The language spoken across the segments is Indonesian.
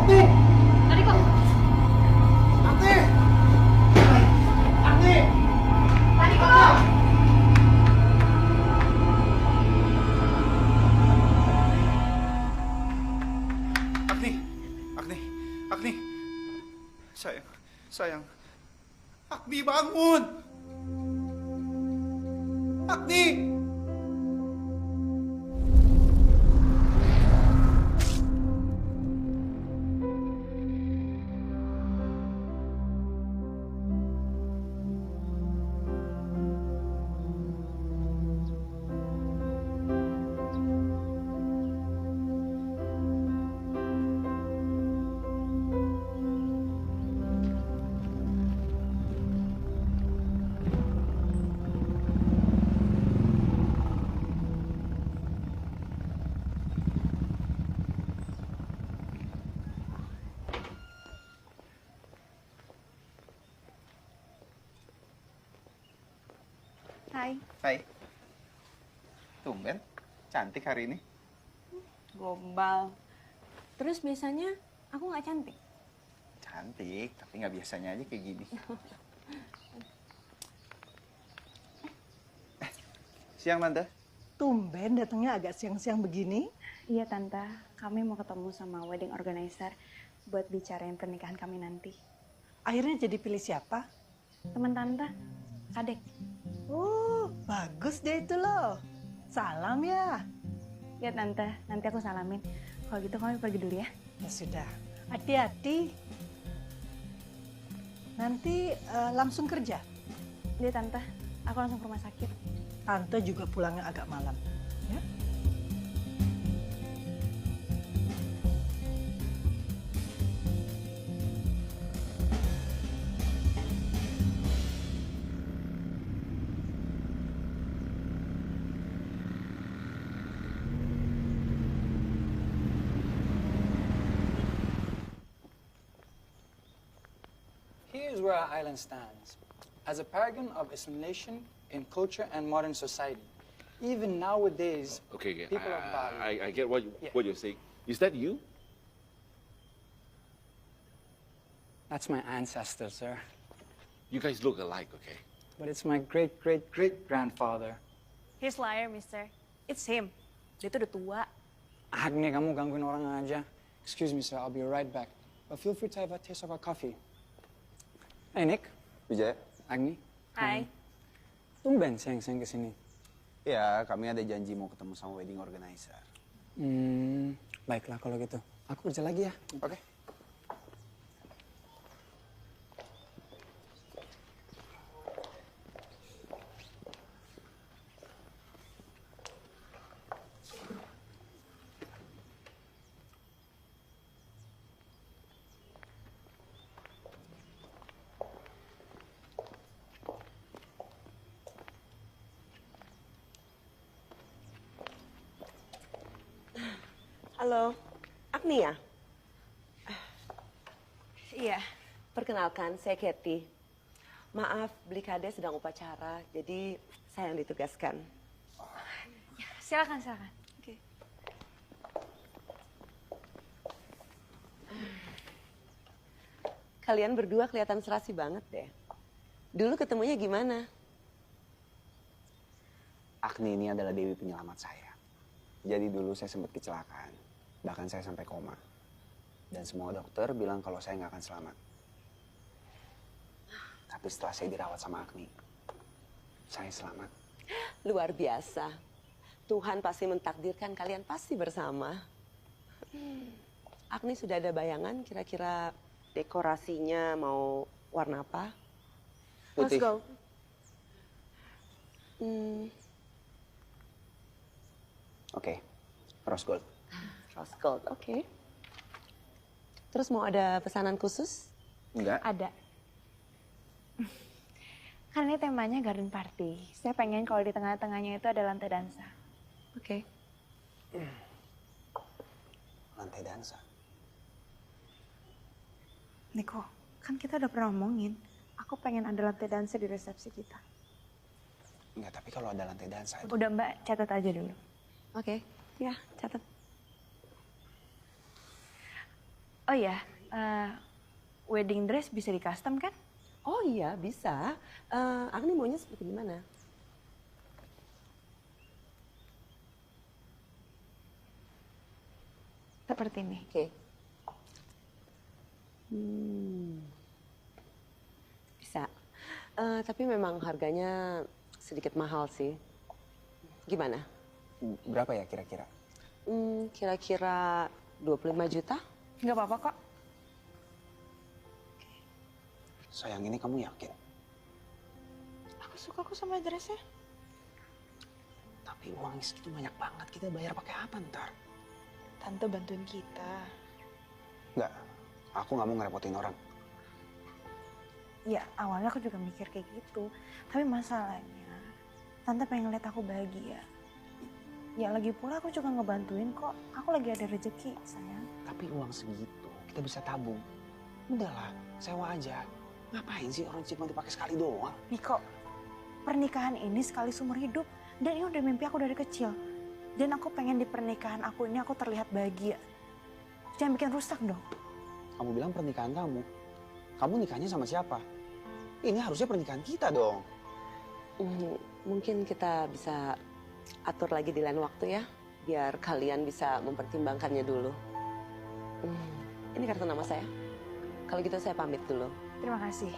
Akti! Tadi kok. Akti! Akti! Tadi kok. Agni, Agni, Agni. Sayang, sayang. Agni, bangun! Agni! Hai. Hai. Tumben, cantik hari ini. Gombal. Terus biasanya aku nggak cantik. Cantik, tapi nggak biasanya aja kayak gini. Siang, Tante. Tumben datangnya agak siang-siang begini. Iya Tante, kami mau ketemu sama wedding organizer buat bicarain pernikahan kami nanti. Akhirnya jadi pilih siapa? Teman Tante, Kadek. Oh, bagus deh itu loh. Salam ya. Ya Tante, nanti aku salamin. Kalau gitu kami pergi dulu ya. Ya sudah, hati-hati. Nanti langsung kerja. Iya Tante, aku langsung ke rumah sakit. Tante juga pulangnya agak malam. Ya? Here's where our island stands. As a paragon of assimilation in culture and modern society. Even nowadays, Okay, people of Bali. I get what Yeah. what you're saying. Is that you? That's my ancestor, sir. You guys look alike, okay? But it's my great-great-great-grandfather. He's liar, mister. It's him. Dia tuh udah tua. Agni, kamu gangguin orang aja. Excuse me, sir. I'll be right back. But feel free to have a taste of our coffee. Hey, Nick. Wijaya? Agni. Hai. Tumben siang-siang kesini. Ya, kami ada janji mau ketemu sama wedding organizer. Baiklah kalau gitu. Aku kerja lagi ya. Oke. Halo, Agni ya? Iya. Perkenalkan, saya Kathy. Maaf, beli kade sedang upacara, jadi saya yang ditugaskan. Silakan, silakan. Oke. Kalian berdua kelihatan serasi banget deh. Dulu ketemunya gimana? Agni ini adalah dewi penyelamat saya. Jadi dulu saya sempat kecelakaan. Bahkan saya sampai koma. Dan semua dokter bilang kalau saya nggak akan selamat. Tapi setelah saya dirawat sama Agni, saya selamat. Luar biasa. Tuhan pasti mentakdirkan kalian pasti bersama. Agni sudah ada bayangan kira-kira dekorasinya mau warna apa? Let's Putih. go. Oke, rose gold. Rose gold, oke. Terus mau ada pesanan khusus? Enggak? Ada. Kan ini temanya garden party. Saya pengen kalau di tengah-tengahnya itu ada lantai dansa. Oke. Lantai dansa. Niko, kan kita udah pernah ngomongin. Aku pengen ada lantai dansa di resepsi kita. Enggak, tapi kalau ada lantai dansa itu... Udah Mbak, catat aja dulu. Oke, ya catat. Oh ya, wedding dress bisa di custom kan? Oh iya, bisa. Agni maunya seperti gimana? Seperti ini. Oke. Bisa. Tapi memang harganya sedikit mahal sih. Gimana? Berapa ya kira-kira? Kira-kira 25 juta? Nggak apa-apa kok. Sayang, ini kamu yakin? Aku suka kok sama dressnya. Tapi uang segitu banyak banget, kita bayar pakai apa ntar? Tante bantuin kita. Enggak, aku nggak mau ngerepotin orang. Ya awalnya aku juga mikir kayak gitu. Tapi masalahnya, Tante pengen lihat aku bahagia. Ya lagi pula aku juga ngebantuin kok. Aku lagi ada rezeki, sayang. Tapi uang segitu, kita bisa tabung. Udahlah, sewa aja. Ngapain sih orang cuma dipakai sekali doang? Niko, pernikahan ini sekali seumur hidup. Dan ini udah mimpi aku dari kecil. Dan aku pengen di pernikahan aku ini aku terlihat bahagia. Jangan bikin rusak dong. Kamu bilang pernikahan kamu. Kamu nikahnya sama siapa? Ini harusnya pernikahan kita dong. Mungkin kita bisa atur lagi di lain waktu ya. Biar kalian bisa mempertimbangkannya dulu. Ini kartu nama saya. Kalau gitu saya pamit dulu. Terima kasih.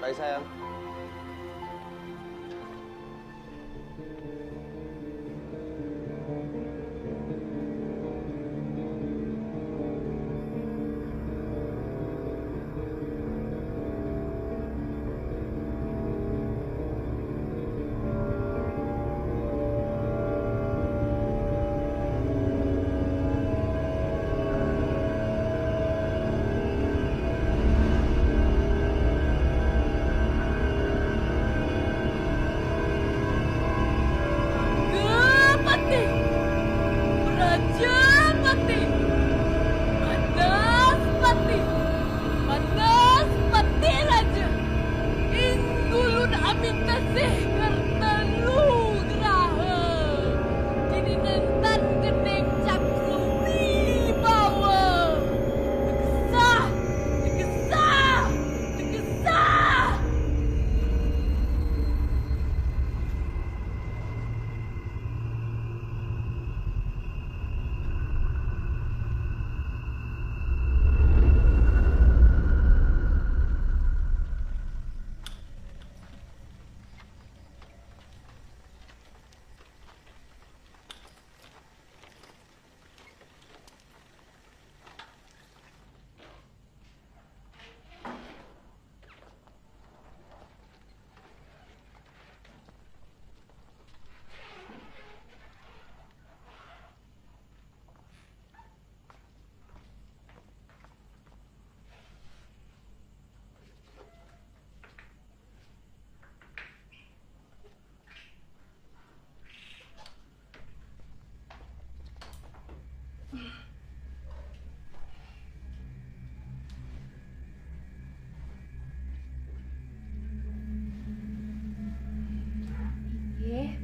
Bye sayang.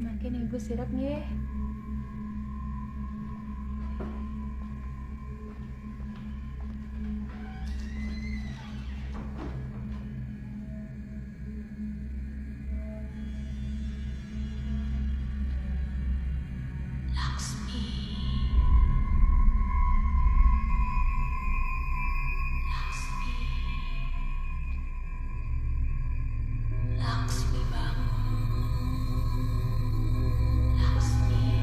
Makin ibu sirap nggih. Laksmi bangun. Laksmi.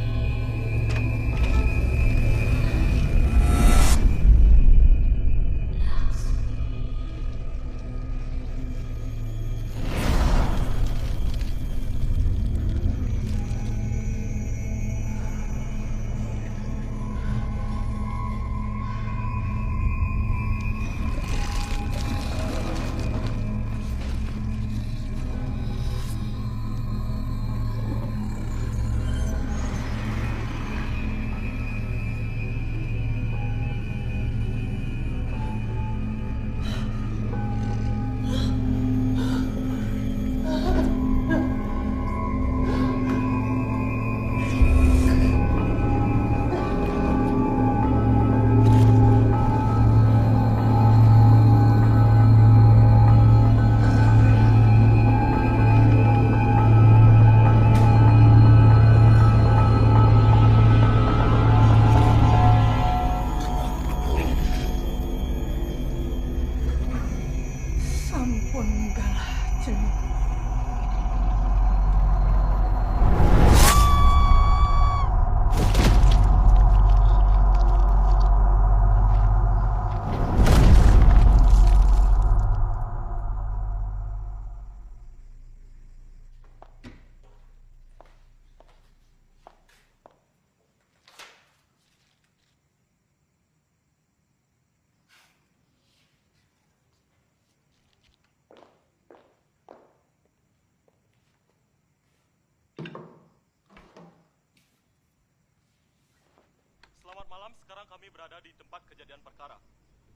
sekarang kami berada di tempat kejadian perkara.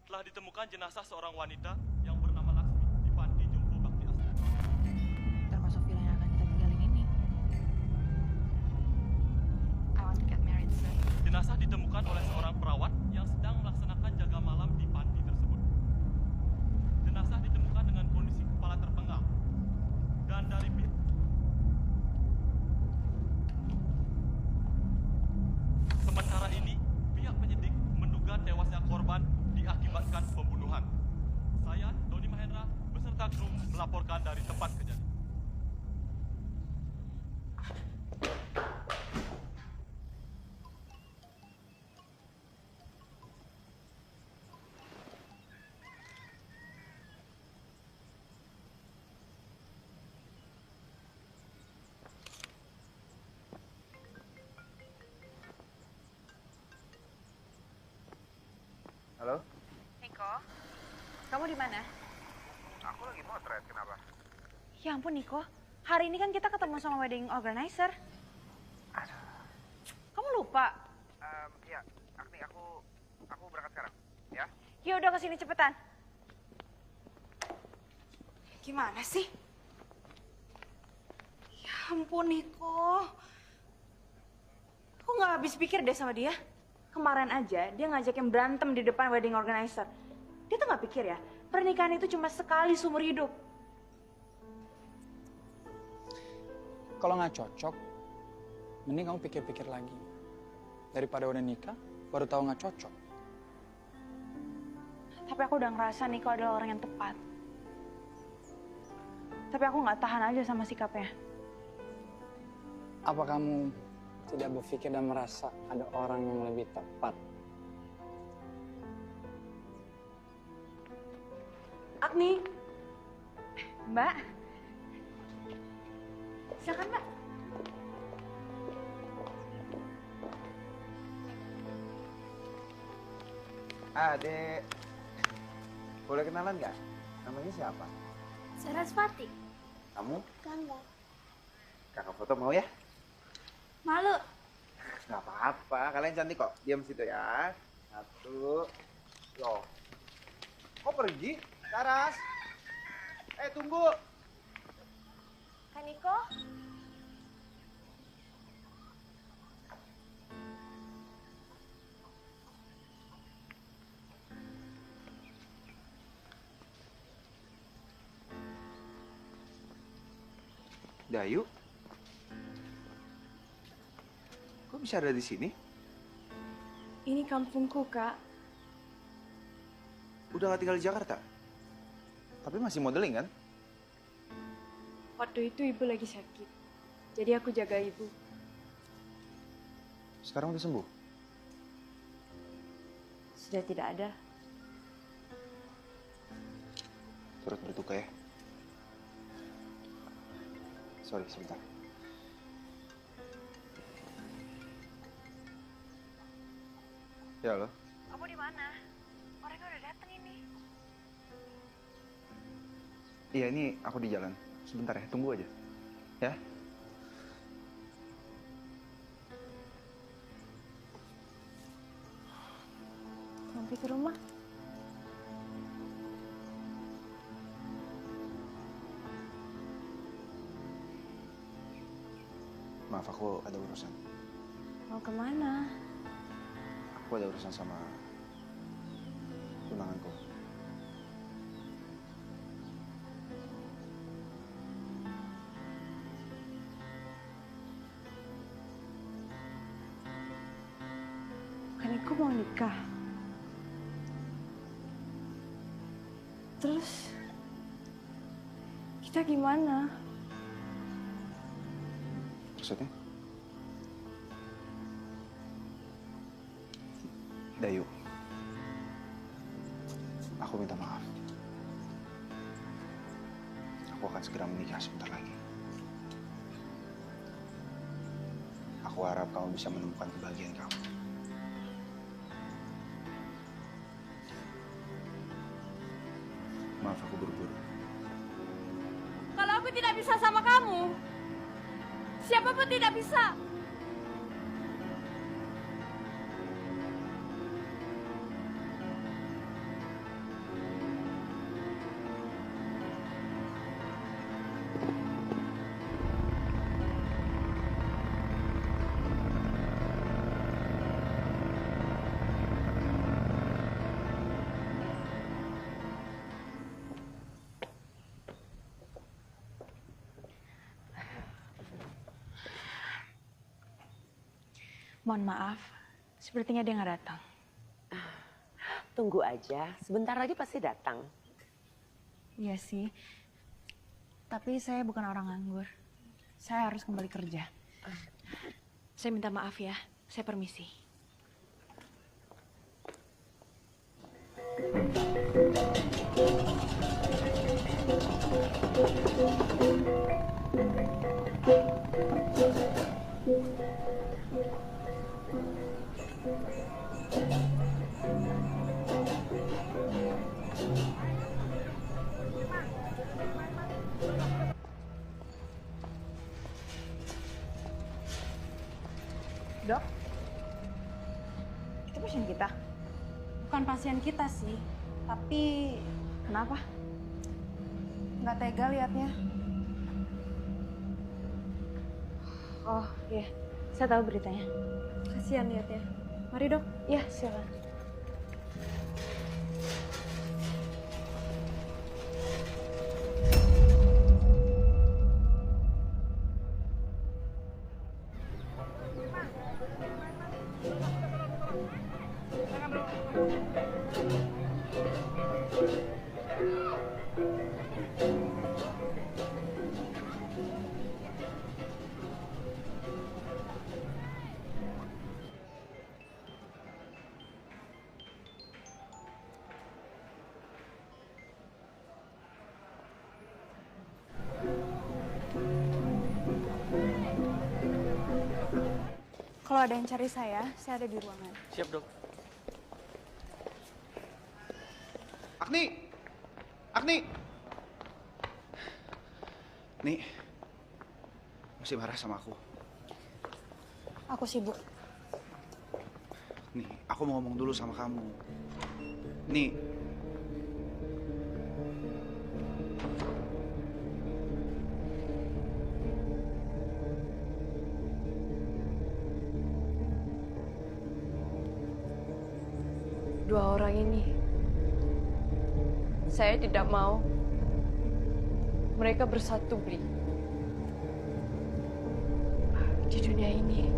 Telah ditemukan jenazah seorang wanita yang bernama Laksmi di panti jompo bakti asrama. Termasuk villa yang akan kita tinggalin ini. I want to get married soon. Jenazah ditemukan oleh seorang perawat yang sedang melaksanakan jaga malam di panti tersebut. Jenazah ditemukan dengan kondisi kepala terpenggal. Dan dari sementara ini, pihak penyidik menduga tewasnya korban diakibatkan pembunuhan. Saya, Doni Mahendra, beserta kru melaporkan dari tempat kejadian. Halo? Niko, kamu di mana? Aku lagi motret, kenapa? Ya ampun Niko, hari ini kan kita ketemu sama wedding organizer. Kamu lupa? Ya, Agni, aku berangkat sekarang, ya? Ya udah kesini cepetan. Gimana sih? Ya ampun Niko. Aku nggak habis pikir deh sama dia. Kemarin aja dia ngajakin berantem di depan wedding organizer. Dia tuh nggak pikir ya, pernikahan itu cuma sekali seumur hidup. Kalau nggak cocok, mending kamu pikir-pikir lagi. Daripada udah nikah, baru tahu nggak cocok. Tapi aku udah ngerasa Niko adalah orang yang tepat. Tapi aku nggak tahan aja sama sikapnya. Apa kamu tidak berpikir dan merasa ada orang yang lebih tepat? Agni. Mbak. Silakan, Mbak. Adek. Boleh kenalan nggak? Namanya siapa? Sarasvati. Kamu? Gangga. Kakak foto mau ya? Malu. Nggak apa-apa, kalian cantik kok. Diam situ ya. Satu. Loh. Kok pergi? Saras. Tunggu. Kak Niko. Dayu? Kok bisa ada di sini? Ini kampungku, Kak. Udah gak tinggal di Jakarta? Tapi masih modeling kan? Waktu itu ibu lagi sakit. Jadi aku jaga ibu. Sekarang udah sembuh? Sudah tidak ada. Turut berduka ya. Sorry, sebentar. Ya, halo? Kamu di mana? Orangnya udah datang ini. Iya, ini aku di jalan. Sebentar ya, tunggu aja. Ya? Sampai ke rumah. Maaf, aku ada urusan. Mau kemana? Aku ada urusan sama tunanganku. Kan aku mau nikah. Terus kita gimana? Maksudnya? Dayu, aku minta maaf. Aku akan segera menikah sebentar lagi. Aku harap kamu bisa menemukan kebahagiaan kamu. Maaf, aku buru-buru. Kalau aku tidak bisa sama kamu, siapapun tidak bisa. Mohon maaf, sepertinya dia nggak datang. Tunggu aja, sebentar lagi pasti datang. Iya sih, tapi saya bukan orang nganggur. Saya harus kembali kerja. Saya minta maaf ya, saya permisi. Dok, itu pasien kita? Bukan pasien kita sih, tapi Kenapa? nggak tega liatnya. Oh iya, saya tahu beritanya. Kasihan liatnya. Mari dok. Iya, silakan. Kalau ada yang cari saya ada di ruangan. Siap, Dok. Agni! Agni! Nih, masih marah sama aku. Aku sibuk. Nih, aku mau ngomong dulu sama kamu. Nih. Dua orang ini, saya tidak mau mereka bersatu, Bri. Di dunia ini,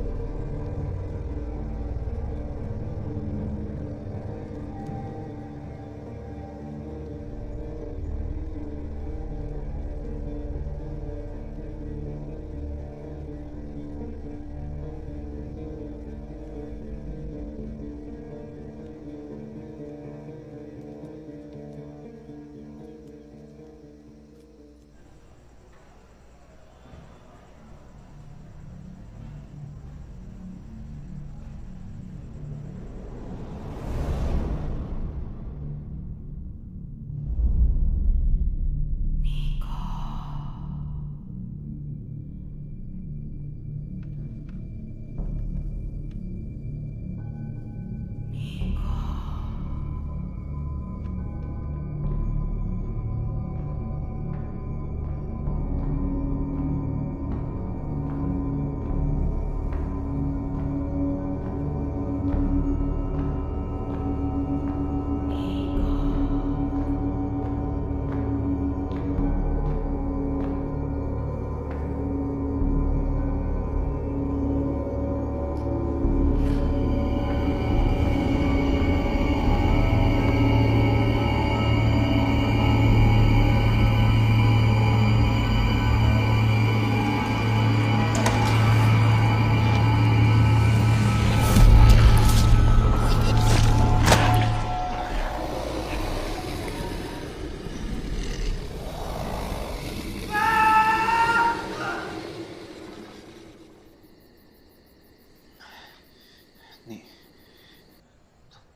Nih,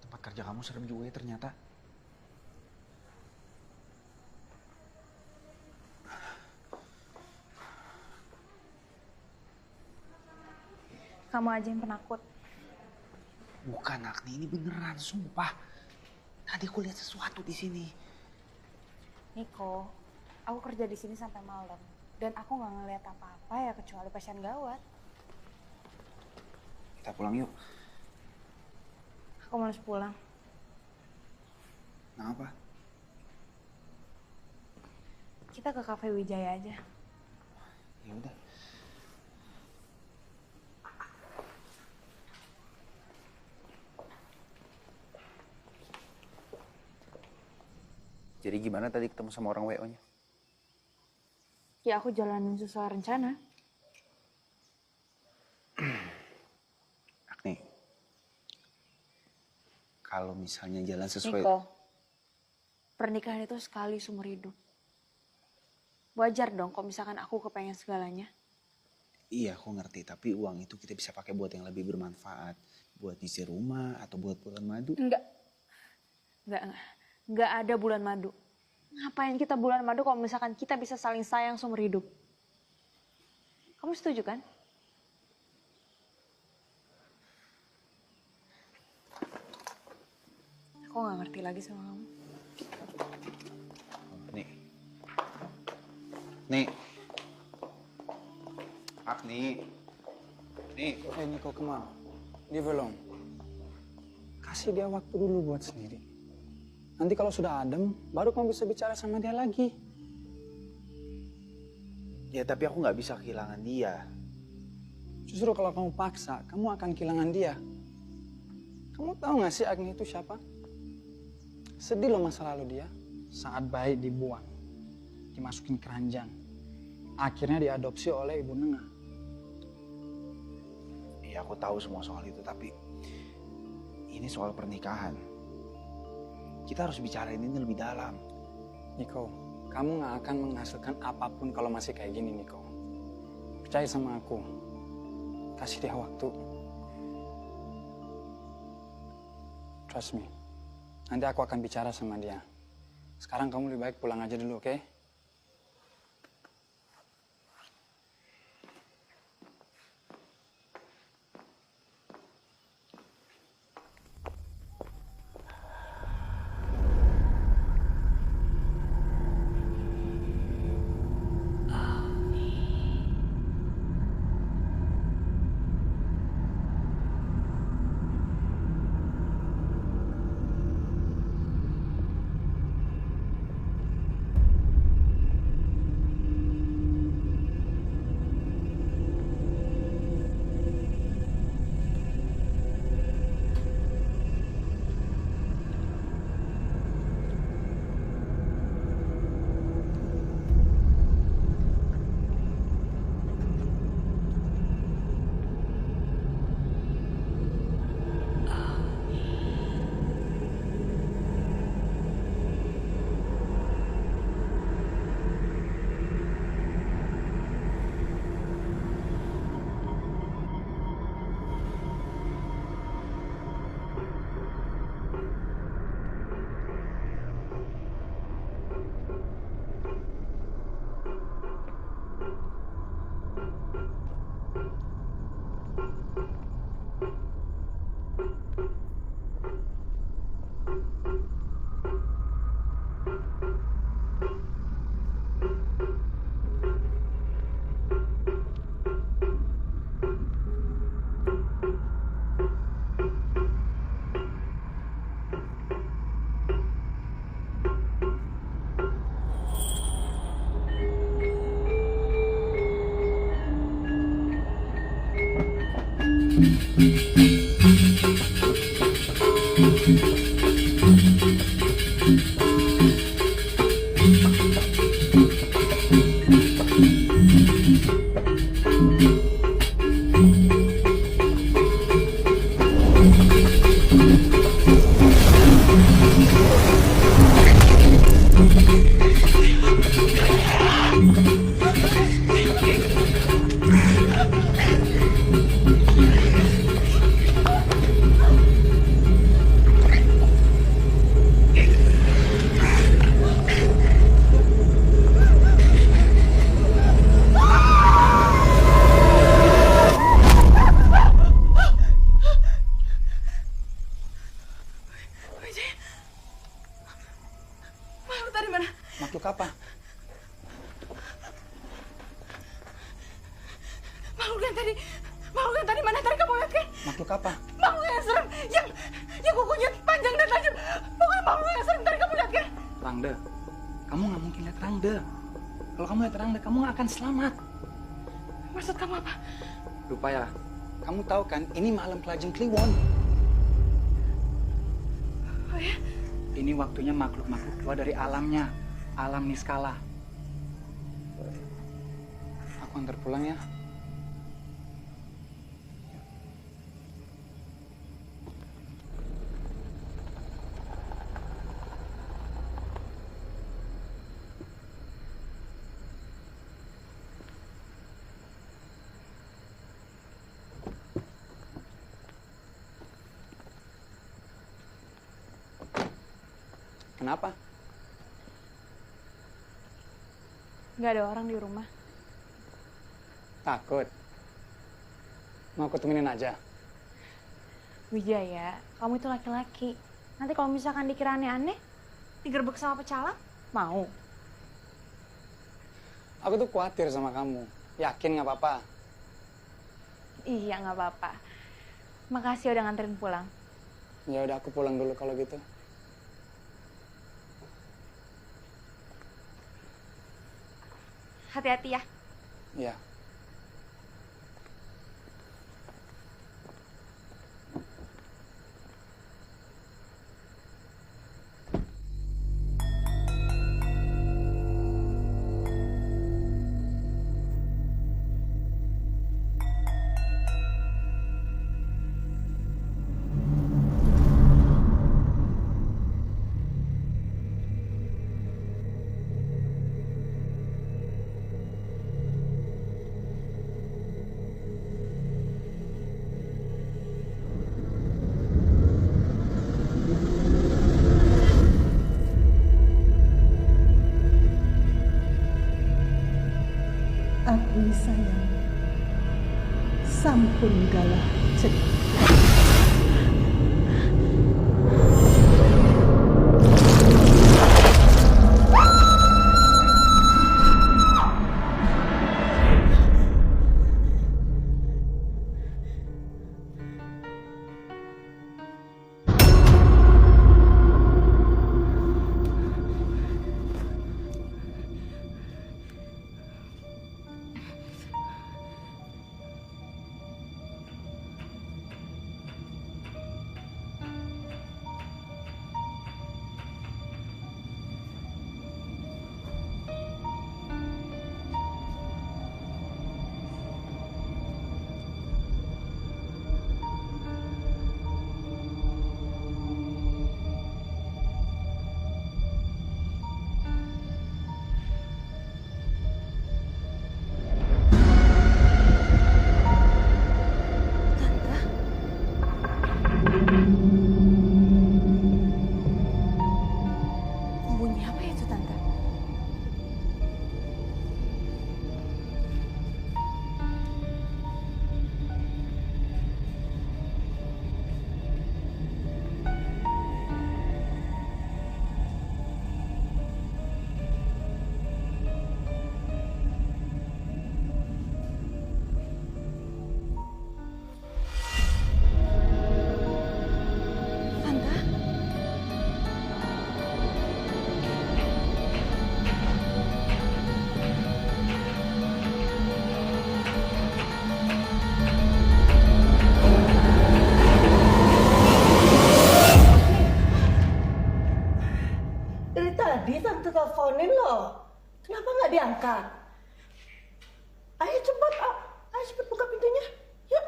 tempat kerja kamu serem juga ya ternyata. Kamu aja yang penakut. Bukan, Agni, ini beneran, sumpah. Tadi aku lihat sesuatu di sini. Niko, aku kerja di sini sampai malam dan aku nggak ngeliat apa-apa ya kecuali pasien gawat. Kita pulang yuk. Aku males pulang. Kenapa? Kita ke Cafe Wijaya aja. Ya udah. Jadi gimana tadi ketemu sama orang WO-nya? Ya aku jalanin sesuai rencana. Agni, kalau misalnya jalan sesuai... Niko, pernikahan itu sekali seumur hidup. Wajar dong kalau misalkan aku kepengen segalanya. Iya, aku ngerti. Tapi uang itu kita bisa pakai buat yang lebih bermanfaat. Buat nyisir rumah atau buat bulan madu. Enggak ada bulan madu. Ngapain kita bulan madu kalau misalkan kita bisa saling sayang seumur hidup? Kamu setuju kan? Aku gak ngerti lagi sama kamu. Nih. Agni. Nih. Hey Niko, come on. Leave her alone. Kasih dia waktu dulu buat sendiri. Nanti kalau sudah adem, baru kamu bisa bicara sama dia lagi. Ya tapi aku nggak bisa kehilangan dia. Justru kalau kamu paksa, kamu akan kehilangan dia. Kamu tahu gak sih Agni itu siapa? Sedih loh masa lalu dia. Saat bayi dibuang, dimasukin keranjang. Akhirnya diadopsi oleh Ibu Nengah. Iya aku tahu semua soal itu, tapi ini soal pernikahan. Kita harus bicarain ini lebih dalam. Niko, kamu gak akan menghasilkan apapun kalau masih kayak gini, Niko. Percaya sama aku. Kasih dia waktu. Trust me. Nanti aku akan bicara sama dia. Sekarang kamu lebih baik pulang aja dulu, oke? Makhluk apa? Makhluk yang tadi mana? Tadi kamu lihat kan? Makhluk apa? Makhluk yang serem, yang kukunya panjang dan tajam. Pokoknya makhluk yang serem tadi kamu lihat kan? Rangda, kamu nggak mungkin lihat Rangda. Kalau kamu lihat Rangda, kamu nggak akan selamat. Maksud kamu apa? Lupa ya, kamu tahu kan ini malam Pelajeng Kliwon. Oh ya? Ini waktunya makhluk-makhluk keluar dari alamnya, alam niskala. Aku antar pulang ya. Kenapa? Nggak ada orang di rumah. Takut? Mau aku temenin aja? Wijaya, kamu itu laki-laki. Nanti kalau misalkan dikira aneh-aneh, digerebek sama pecalang, mau? Aku tuh khawatir sama kamu. Yakin nggak apa-apa? Iya, nggak apa-apa. Makasih udah nganterin pulang. Ya udah, aku pulang dulu kalau gitu. Hati-hati ya. Iya. Abdi sayang, sampun galah cekik. Bunyi apa itu, Tante? Tante? Dari tadi tante teleponin loh. Kenapa nggak diangkat? Ayo cepat, ayo cepat buka pintunya. Yuk.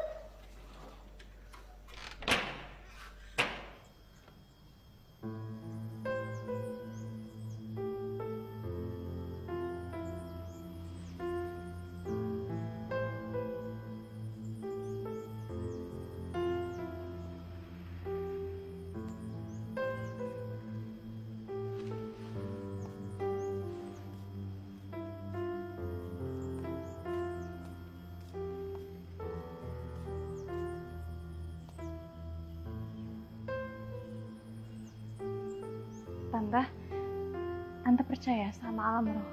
Tante percaya sama alam roh?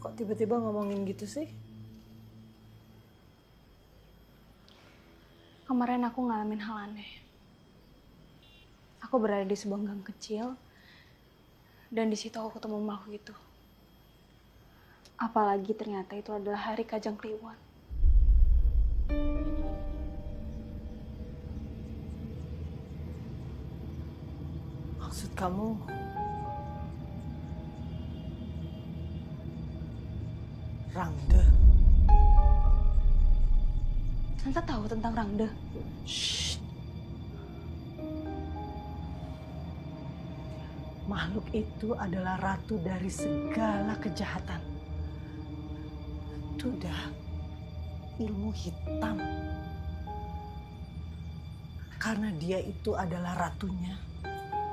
Kok tiba-tiba ngomongin gitu sih? Kemarin aku ngalamin hal aneh. Aku berada di sebuah gang kecil, dan di situ aku ketemu makhluk itu. Apalagi ternyata itu adalah Hari Kajang Kliwon. Maksud kamu Rangde? Tante tahu tentang Rangde? Shh. Makhluk itu adalah ratu dari segala kejahatan. Itu udah ilmu hitam. Karena dia itu adalah ratunya,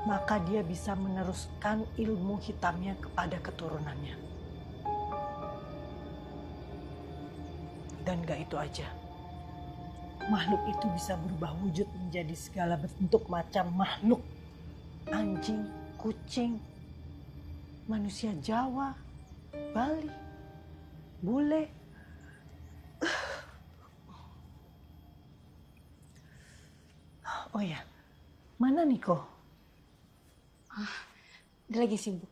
maka dia bisa meneruskan ilmu hitamnya kepada keturunannya. Dan gak itu aja. Makhluk itu bisa berubah wujud menjadi segala bentuk macam makhluk. Anjing, kucing, manusia Jawa, Bali, bule. Oh ya, mana Niko? Dia lagi sibuk.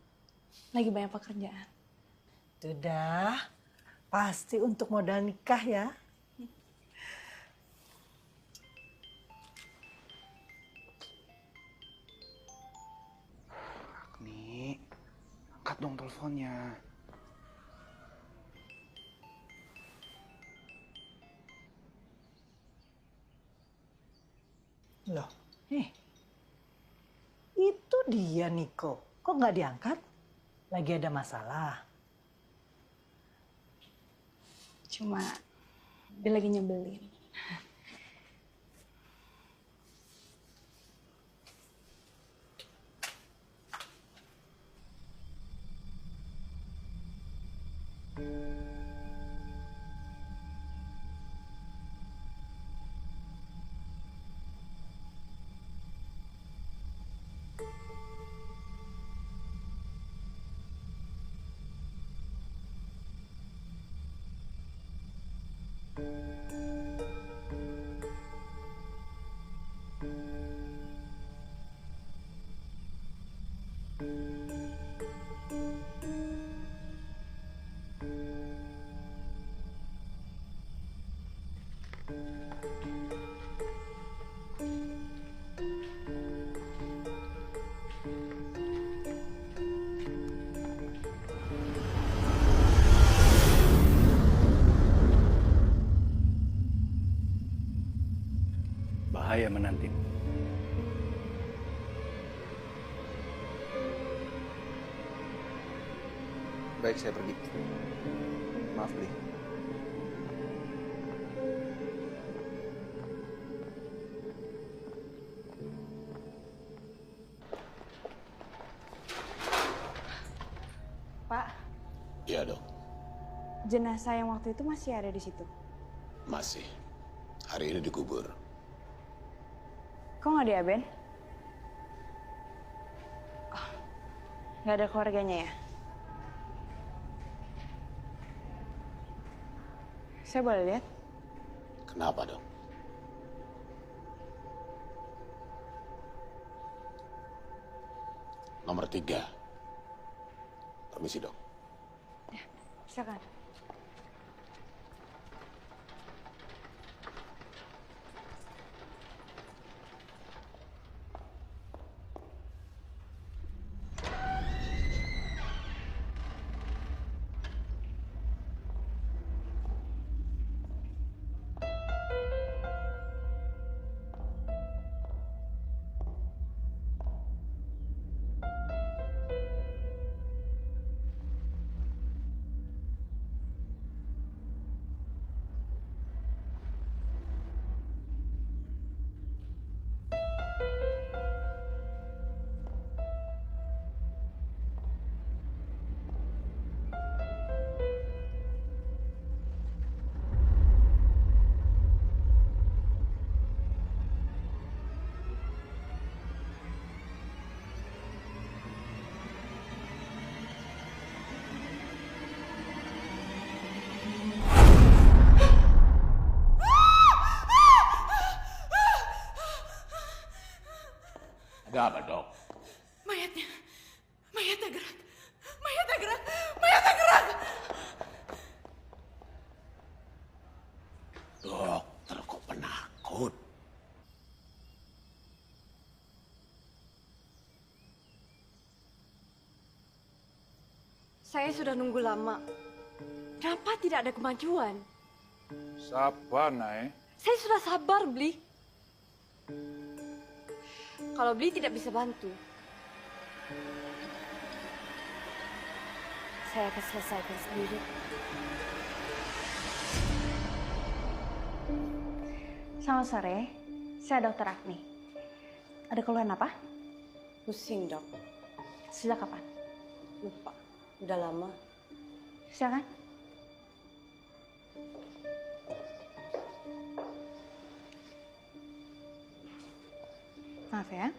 Lagi banyak pekerjaan. Sudah, pasti untuk modal nikah ya. Agni, angkat dong teleponnya. Loh, itu dia Niko. Kok nggak diangkat? Lagi ada masalah. Cuma dia lagi nyebelin. Bahaya menanti. Baik, saya pergi. Maaf, Bli. Pak, Iya dok, jenazah yang waktu itu masih ada di situ. masih. Hari ini dikubur. Kok nggak ada Ben? Oh, nggak ada keluarganya ya? Saya boleh lihat? Kenapa dok? Nomor 3. Permisi dok. Silakan. Ada apa dok? Mayatnya gerak. Mayatnya gerak. Dokter kok penakut? Saya sudah nunggu lama. Kenapa tidak ada kemajuan? Sabar, Nay. Saya sudah sabar, Bli. Kalau Bli tidak bisa bantu, saya akan selesaikan sendiri. Selamat sore, saya Dokter Agni. Ada keluhan apa? Pusing, Dok. Sejak kapan? Lupa. Udah lama. Silakan. Maaf ya.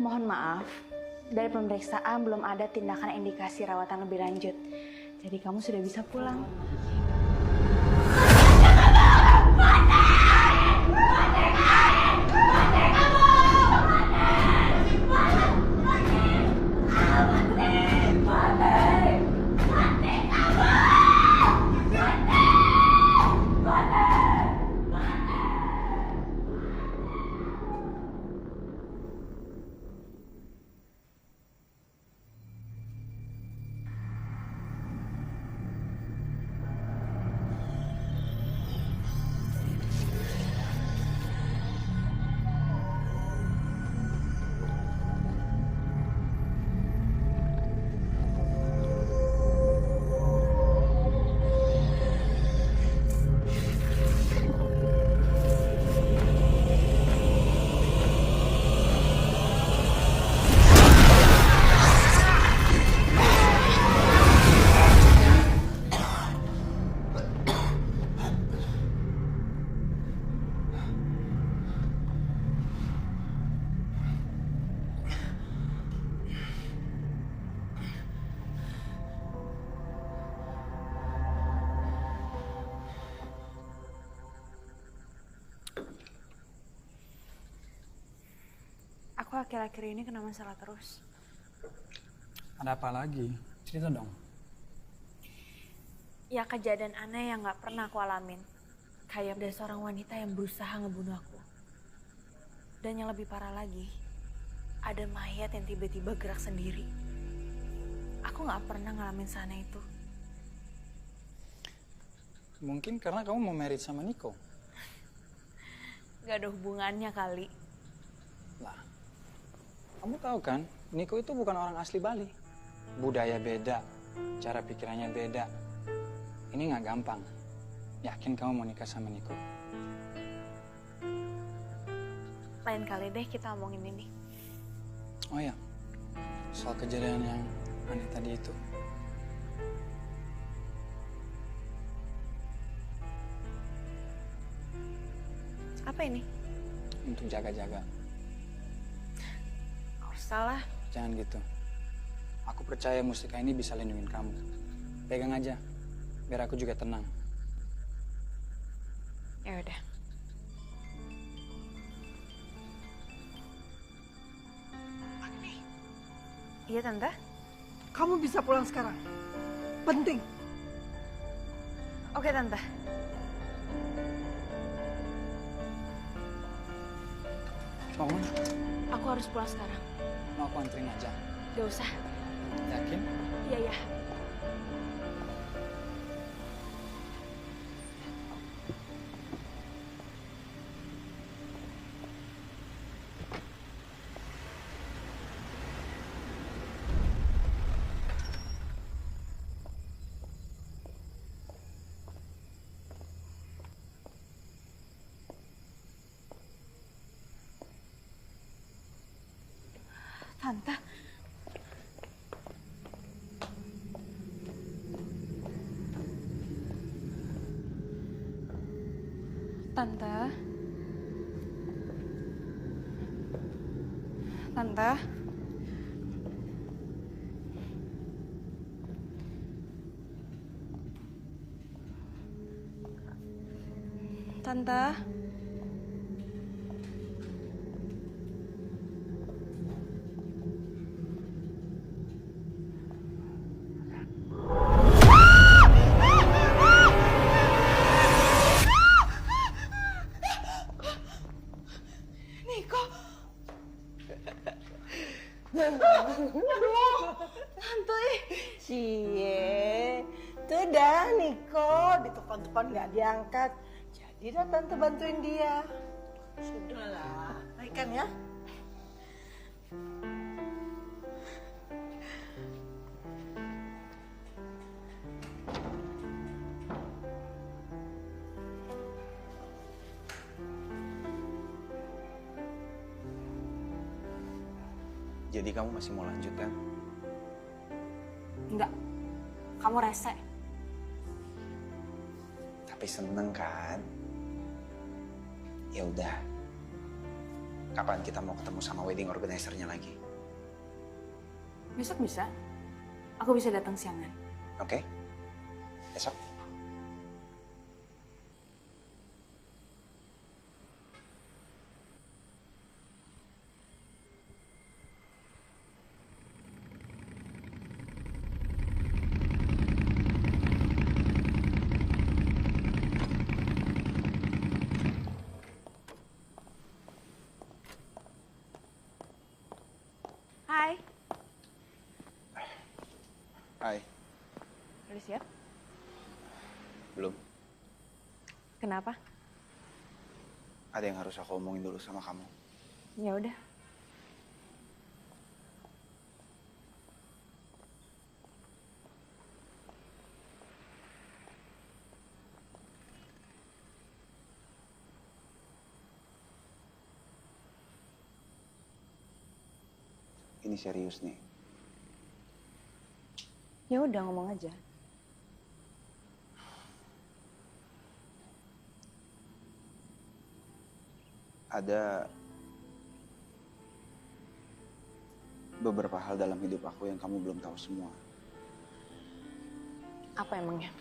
Mohon maaf, dari pemeriksaan belum ada tindakan indikasi rawatan lebih lanjut. Jadi kamu sudah bisa pulang. Aku akhir-akhir ini kena masalah terus. Ada apa lagi? Cerita dong. Ya kejadian aneh yang gak pernah aku alamin. Kayak ada seorang wanita yang berusaha ngebunuh aku. Dan yang lebih parah lagi, ada mayat yang tiba-tiba gerak sendiri. Aku gak pernah ngalamin sana itu. Mungkin karena kamu mau married sama Niko. Gak ada hubungannya kali. Lah, kamu tahu kan, Niko itu bukan orang asli Bali. Budaya beda, cara pikirannya beda. Ini nggak gampang. Yakin kamu mau nikah sama Niko? Lain kali deh kita omongin ini. Oh ya, soal kejadian yang aneh tadi itu. Apa ini? Untuk jaga-jaga. Gak usah lah. Jangan gitu. Aku percaya mustika ini bisa lindungin kamu. Pegang aja, biar aku juga tenang. Ya udah. Iya tante. Kamu bisa pulang sekarang. Penting. Oke tante. Mau mana? Aku harus pulang sekarang. Mau aku anterin aja? Gak usah. Yakin? Iya ya. Tante. Tante. Tante. Tante. Niko, ditelepon-telepon nggak diangkat. Jadi dah tante bantuin dia. Sudahlah, baik kan ya? Jadi kamu masih mau lanjut kan? Enggak. Kamu rese. Tapi seneng kan? Ya udah. Kapan kita mau ketemu sama wedding organizer-nya lagi? Besok bisa. Aku bisa datang siangan. Oke? Besok? Hai, Hai. udah siap? Belum. Kenapa? Ada yang harus aku omongin dulu sama kamu. Ya udah. Ini serius nih. Ya udah ngomong aja. Ada beberapa hal dalam hidup aku yang kamu belum tahu semua. Apa emangnya?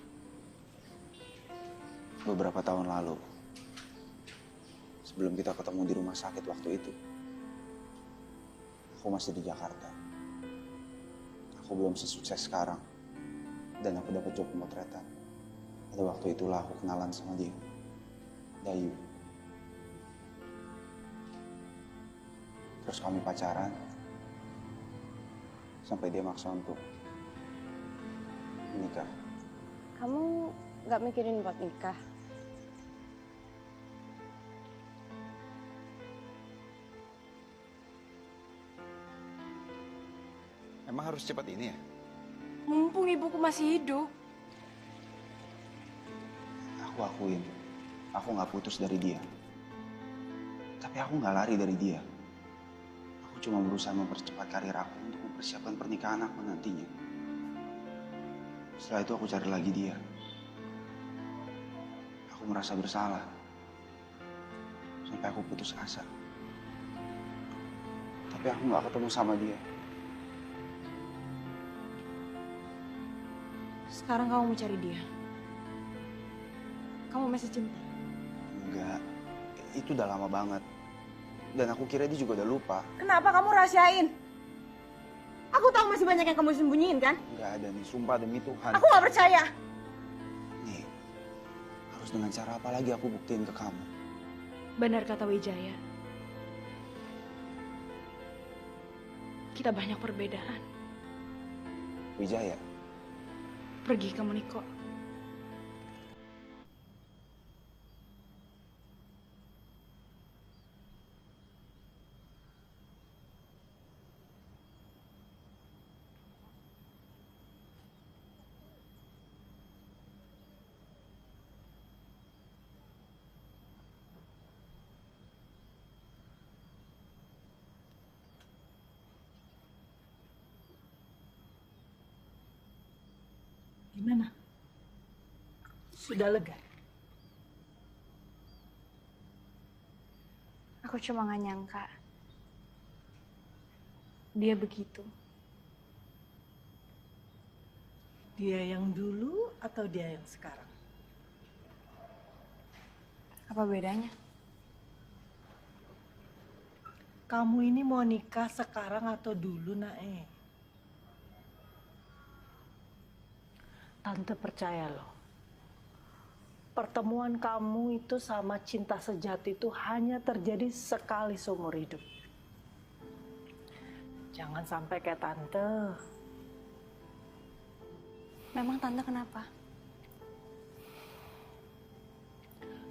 Beberapa tahun lalu, sebelum kita ketemu di rumah sakit waktu itu, aku masih di Jakarta. Aku belum sesukses sekarang. Dan aku dapat job pemotretan. Pada waktu itulah aku kenalan sama dia. Dayu. Terus kami pacaran. Sampai dia maksa untuk menikah. Kamu nggak mikirin buat nikah? Emang harus cepat ini ya? Mumpung ibuku masih hidup. Aku akuin, aku nggak putus dari dia. Tapi aku nggak lari dari dia. Aku cuma berusaha mempercepat karir aku untuk mempersiapkan pernikahan aku nantinya. Setelah itu aku cari lagi dia. Aku merasa bersalah. Sampai aku putus asa. Tapi aku nggak ketemu sama dia. Sekarang kamu mau cari dia. Kamu masih cinta? Enggak, itu udah lama banget. Dan aku kira dia juga udah lupa. Kenapa kamu rahasiain? Aku tahu masih banyak yang kamu sembunyiin kan? Enggak ada nih, sumpah demi Tuhan. Aku nggak percaya. Nih, harus dengan cara apa lagi aku buktiin ke kamu? Benar kata Wijaya. Kita banyak perbedaan. Wijaya? Pergi kamu, Niko. Gimana? Sudah lega? Aku cuma nggak nyangka dia begitu. Dia yang dulu atau dia yang sekarang? Apa bedanya? Kamu ini mau nikah sekarang atau dulu, Nae? Tante percaya loh. Pertemuan kamu itu sama cinta sejati itu hanya terjadi sekali seumur hidup. Jangan sampai kayak Tante. Memang Tante kenapa?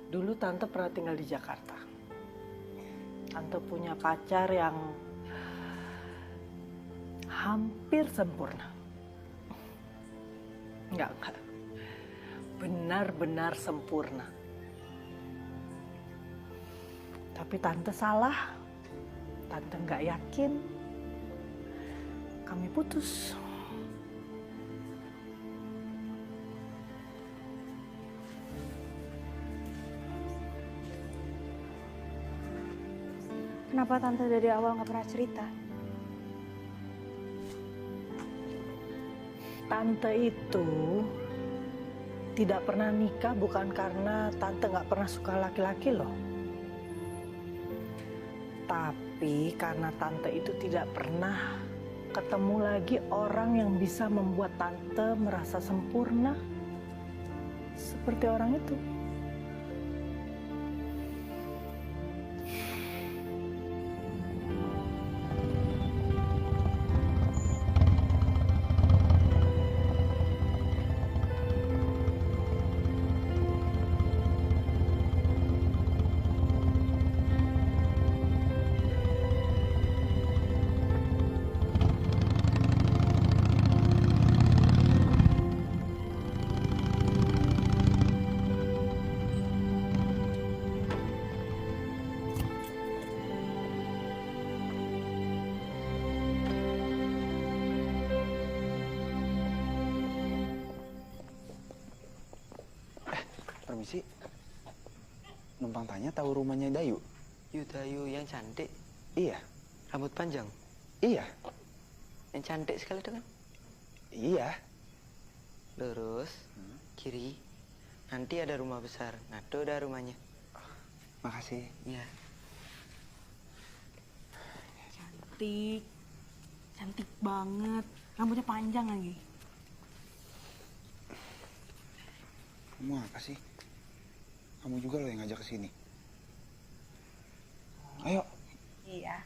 Dulu Tante pernah tinggal di Jakarta. Tante punya pacar yang hampir sempurna. Enggak. Benar-benar sempurna. Tapi Tante salah. Tante nggak yakin. Kami putus. Kenapa Tante dari awal nggak pernah cerita? Tante itu tidak pernah nikah bukan karena Tante nggak pernah suka laki-laki loh. Tapi karena Tante itu tidak pernah ketemu lagi orang yang bisa membuat Tante merasa sempurna seperti orang itu. Permisi, numpang tanya tahu rumahnya Dayu? Dayu yang cantik? Iya. Rambut panjang? Iya. Yang cantik sekali itu kan? Iya. Lurus, kiri, nanti ada rumah besar. Nah, itu udah rumahnya. Makasih. Iya. Cantik. Cantik banget. Rambutnya panjang lagi. Kamu apa sih? Kamu juga loh yang ngajak ke sini. Ayo. Iya.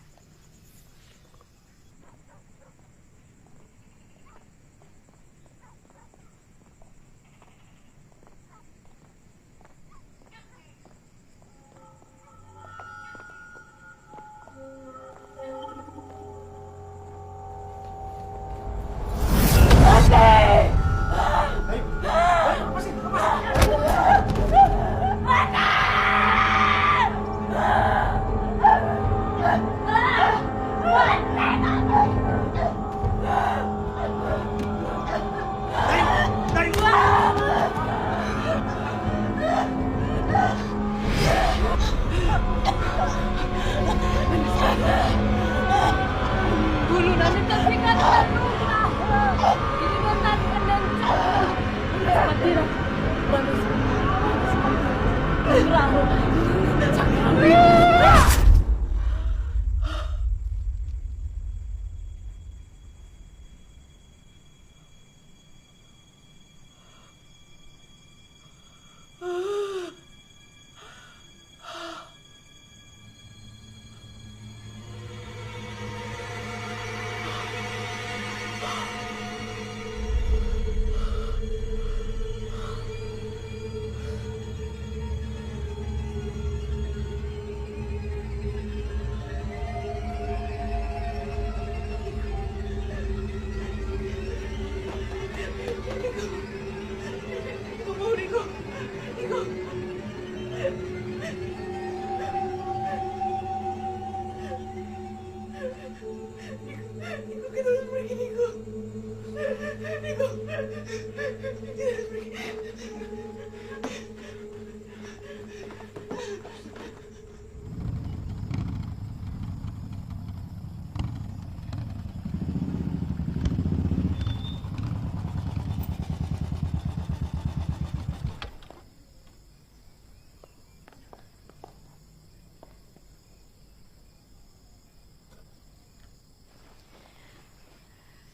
Bulu nanti terpikat terluka. Ini menandakan dan Patira. Manusia.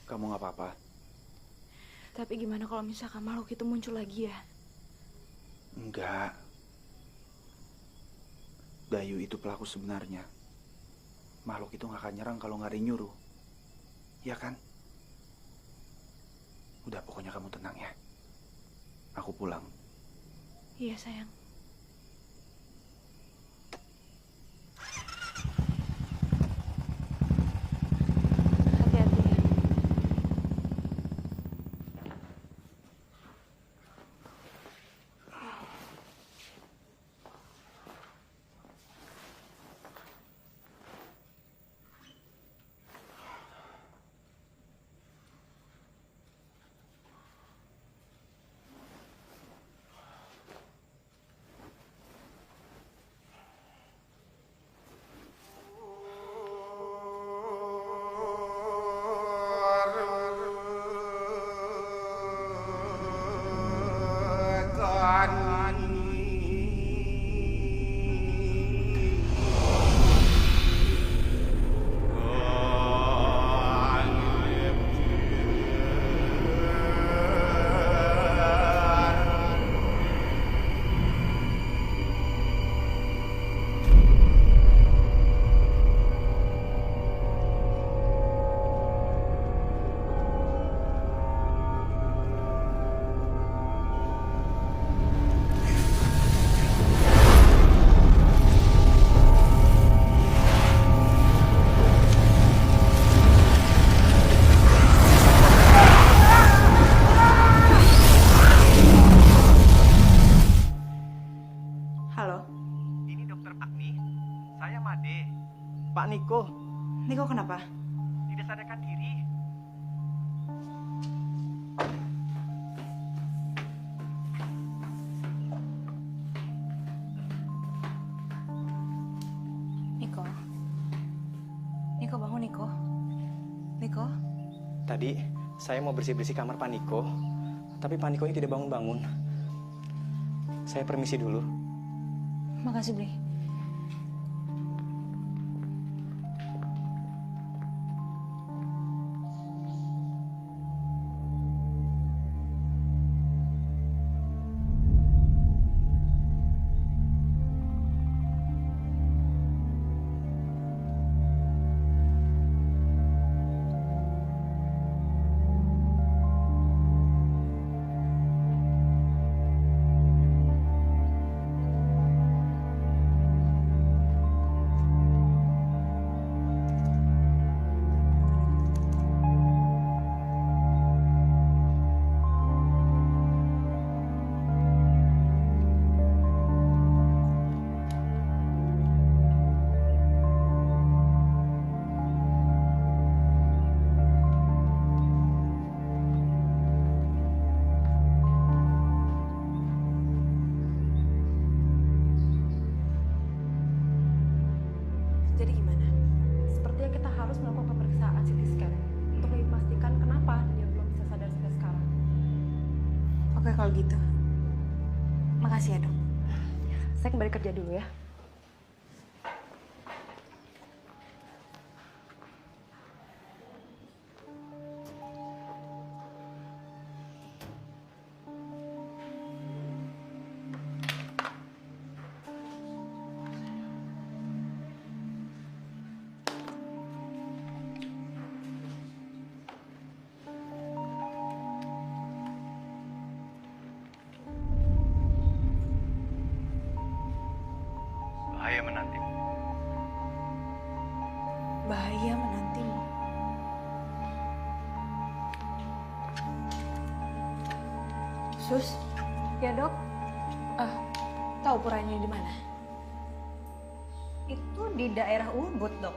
Kamu nggak apa-apa? Tapi gimana kalau misalkan makhluk itu muncul lagi ya? Enggak. Dayu itu pelaku sebenarnya. Makhluk itu nggak akan nyerang kalau nggak ada yang nyuruh. Ya kan? Udah, pokoknya kamu tenang ya. Aku pulang. Iya sayang. Halo. Ini dokter Agni. Saya Made. Pak Niko. Niko kenapa? Tidak sadarkan diri. Niko. Niko bangun, Niko. Niko. Tadi saya mau bersih-bersih kamar Pak Niko, tapi Pak Niko ini tidak bangun-bangun. Saya permisi dulu. Makasih, Bli. Jadi gimana? Sepertinya kita harus melakukan pemeriksaan CT scan untuk lebih pastikan kenapa dia belum bisa sadar sampai sekarang. Oke kalau gitu. Makasih ya dok. Saya kembali kerja dulu ya. Bahaya menantimu. Bahaya menantimu. Sus? Ya dok. Tahu puranya di mana? Itu di daerah Ubud dok.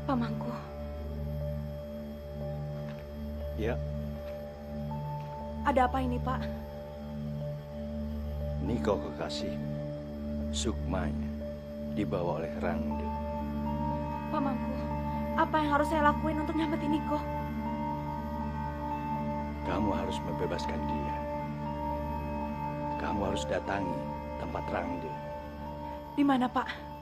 Pamangku. Ya, Ada apa ini, Pak? Niko kekasih. Sukmanya dibawa oleh Rangde. Pamangku, apa yang harus saya lakuin untuk nyelamatin Niko? Kamu harus membebaskan dia. Kamu harus datangi tempat Rangde. Di mana, Pak?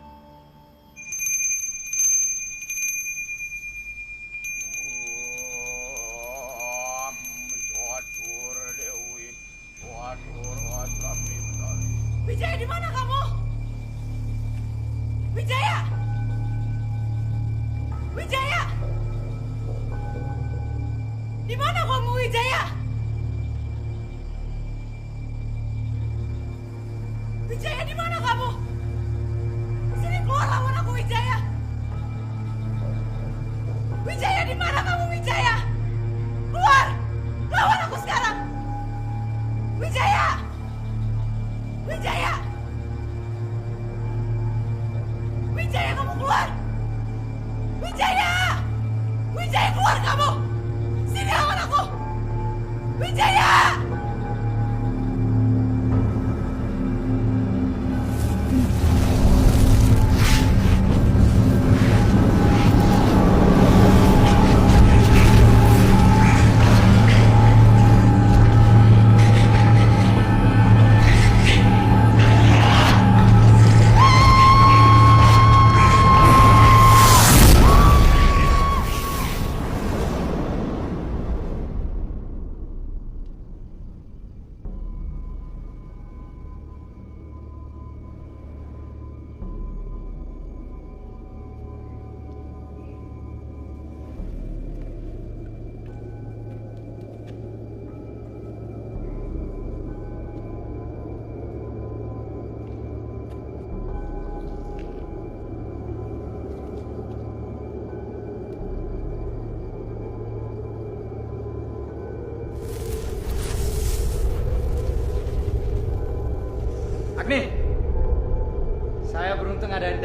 Wijaya, di mana kamu? Wijaya! Wijaya! Di mana kamu, Wijaya? Wijaya, di mana kamu? Sini keluar, lawan aku, Wijaya! Wijaya, di mana kamu, Wijaya? Keluar! Lawan aku sekarang! Wijaya! Wijaya! Wijaya, kamu keluar! Wijaya! Wijaya, keluar kamu! Sini lawan aku! Wijaya!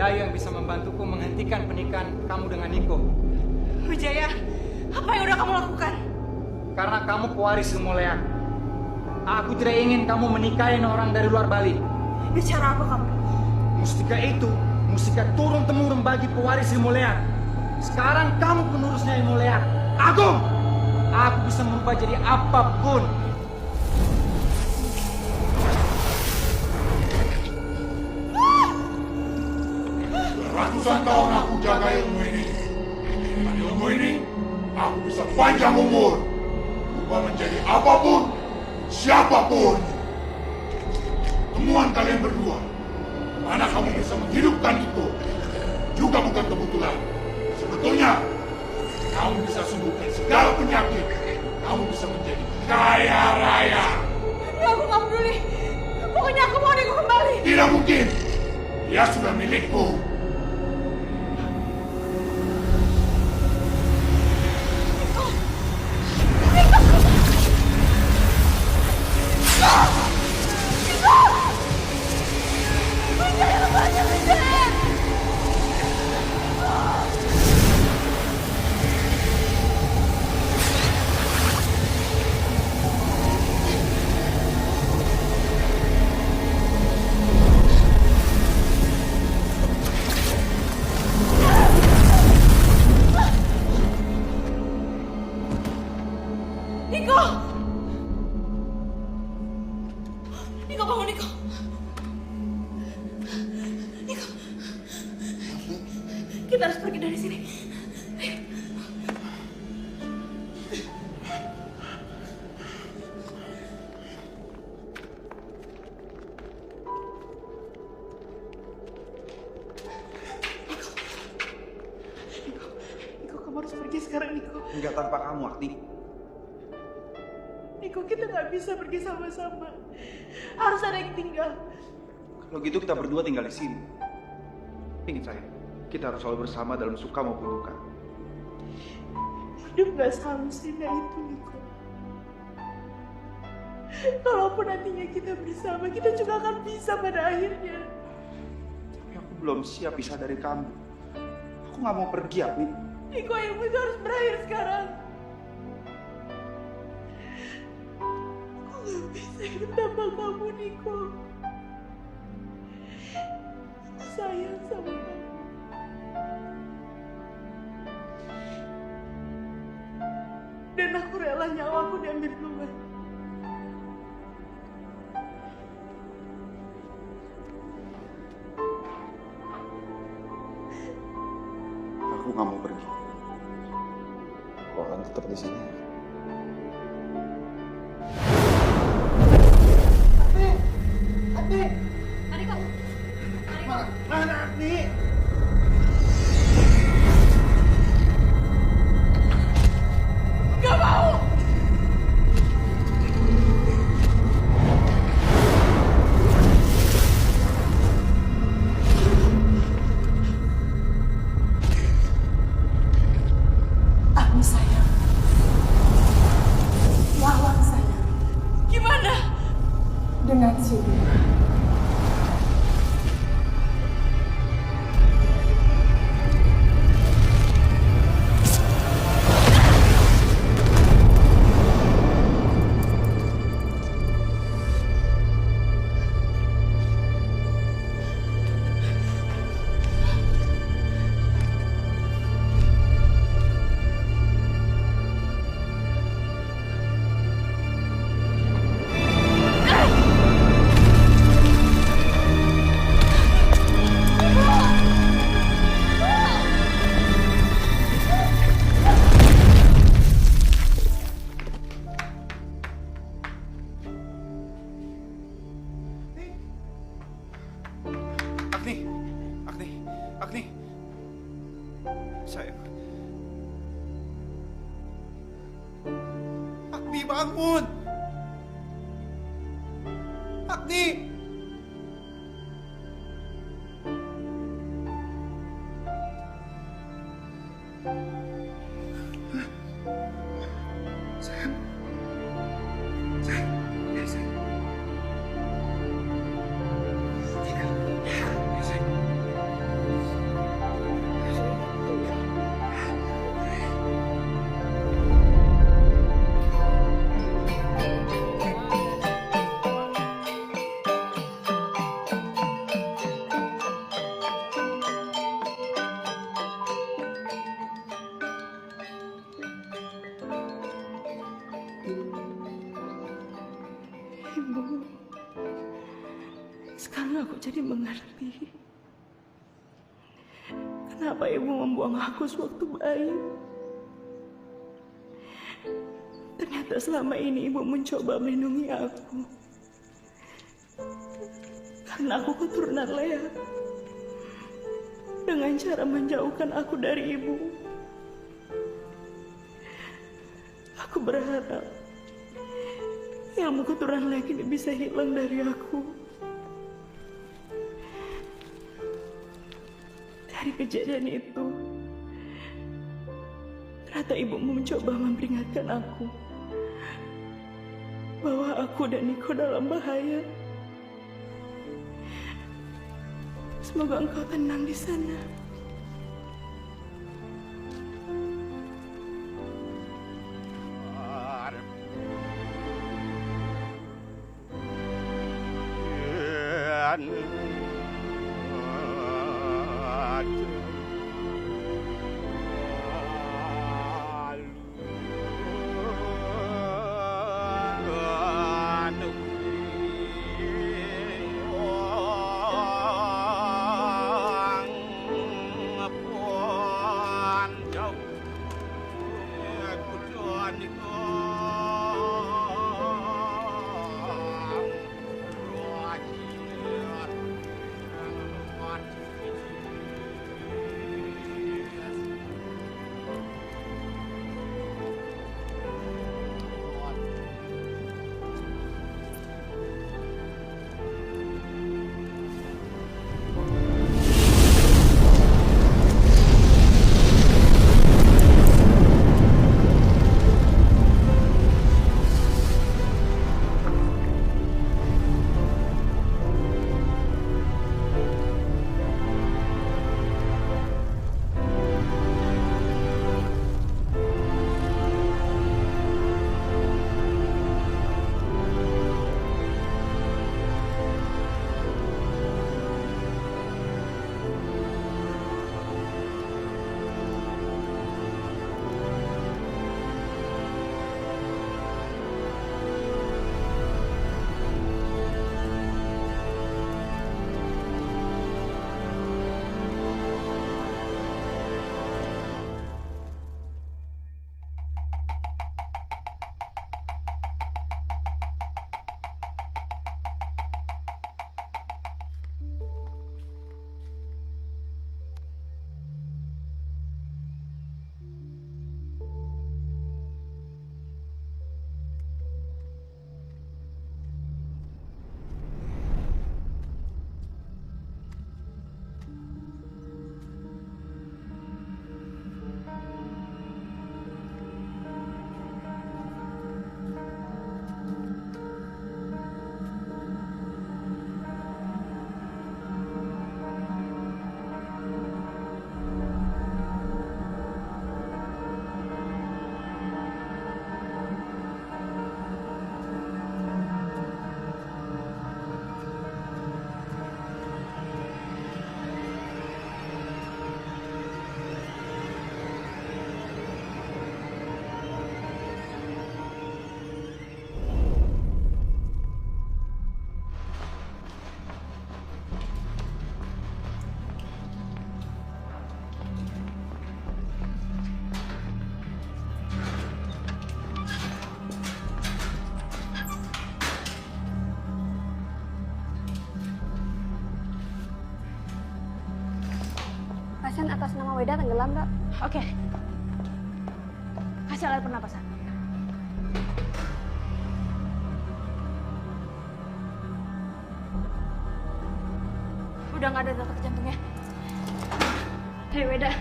Wijaya yang bisa membantuku menghentikan pernikahan kamu dengan Niko. Wijaya, apa yang udah kamu lakukan? Karena kamu pewaris ilmu leak. Aku tidak ingin kamu menikahi orang dari luar Bali. Bicara apa kamu? Mustika itu, mustika turun-temurun bagi pewaris ilmu leak. Sekarang kamu penerusnya ilmu leak. Agung! Aku bisa merubah jadi apapun. Ratusan tahun aku jaga ilmu ini. Dengan ilmu ini, aku bisa panjang umur. Berubah menjadi apapun, siapapun. Temuan kalian berdua, mana kamu bisa menghidupkan itu, juga bukan kebetulan. Sebetulnya, kamu bisa sembuhkan segala penyakit. Kamu bisa menjadi kaya raya. Ya, aku nggak peduli. Pokoknya aku mau Niko kembali. Tidak mungkin. Dia sudah milikku. Niko bangun, Niko. Niko. Kita harus pergi dari sini. Ayo. Niko, kamu harus pergi sekarang, Niko. Enggak tanpa kamu, Akti. Niko, kita nggak bisa pergi sama-sama. Harus ada yang tinggal. Kalau gitu kita berdua tinggal di sini. Ingat saya, kita harus selalu bersama dalam suka maupun duka. Hidup nggak selalu seindah itu, Niko. Kalaupun nantinya kita bersama, kita juga akan bisa pada akhirnya. Tapi aku belum siap pisah dari kamu. Aku nggak mau pergi, Akti. Niko, ilmu itu harus berakhir sekarang. Aku nggak bisa hidup tanpa kamu, Niko. Aku sayang sama kamu. Dan aku rela nyawaku diambil duluan. Aku nggak mau pergi. Aku akan tetap di sini. Adi kok? Mana Adi? Gak mau! Aku sayang. Wawan sayang. Gimana? Dengan sini. Agni. Sayang. Agni, bangun. Agni. Sayang. Sayang. Ya, sayang. Tinggal. Ya, sayang. Ibu, sekarang aku jadi mengerti kenapa ibu membuang aku sewaktu bayi. Ternyata selama ini ibu mencoba melindungi aku. Karena aku keturunan Lea. Dengan cara menjauhkan aku dari ibu. Aku berharap ilmu keturunan Lea ini bisa hilang dari aku. Dari kejadian itu, ternyata ibu mencoba memperingatkan aku bahwa aku dan Niko dalam bahaya. Semoga engkau tenang di sana. Pasien atas nama Weda tenggelam, Mbak. Oke. Kasih alat pernapasan. Udah nggak ada detak jantungnya. Hei, Weda.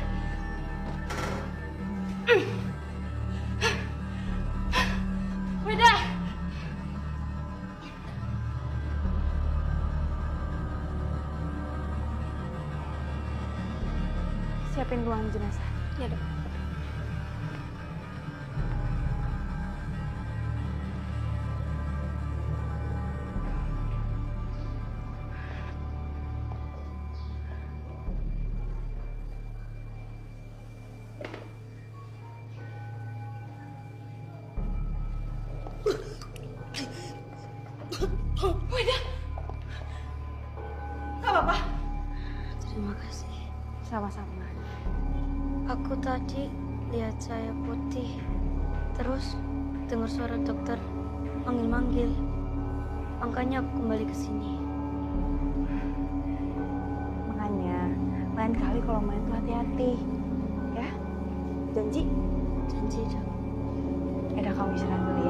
Weda! Siapin ruang jenazah. Ya, Dok. Weda, nggak apa-apa. Terima kasih. Sama-sama. Aku tadi lihat cahaya putih, terus dengar suara dokter manggil-manggil. Makanya aku kembali ke sini. Makanya, lain kali kalau main tuh hati-hati. Ya? Janji? Janji, Dok. Udah kamu istirahat dulu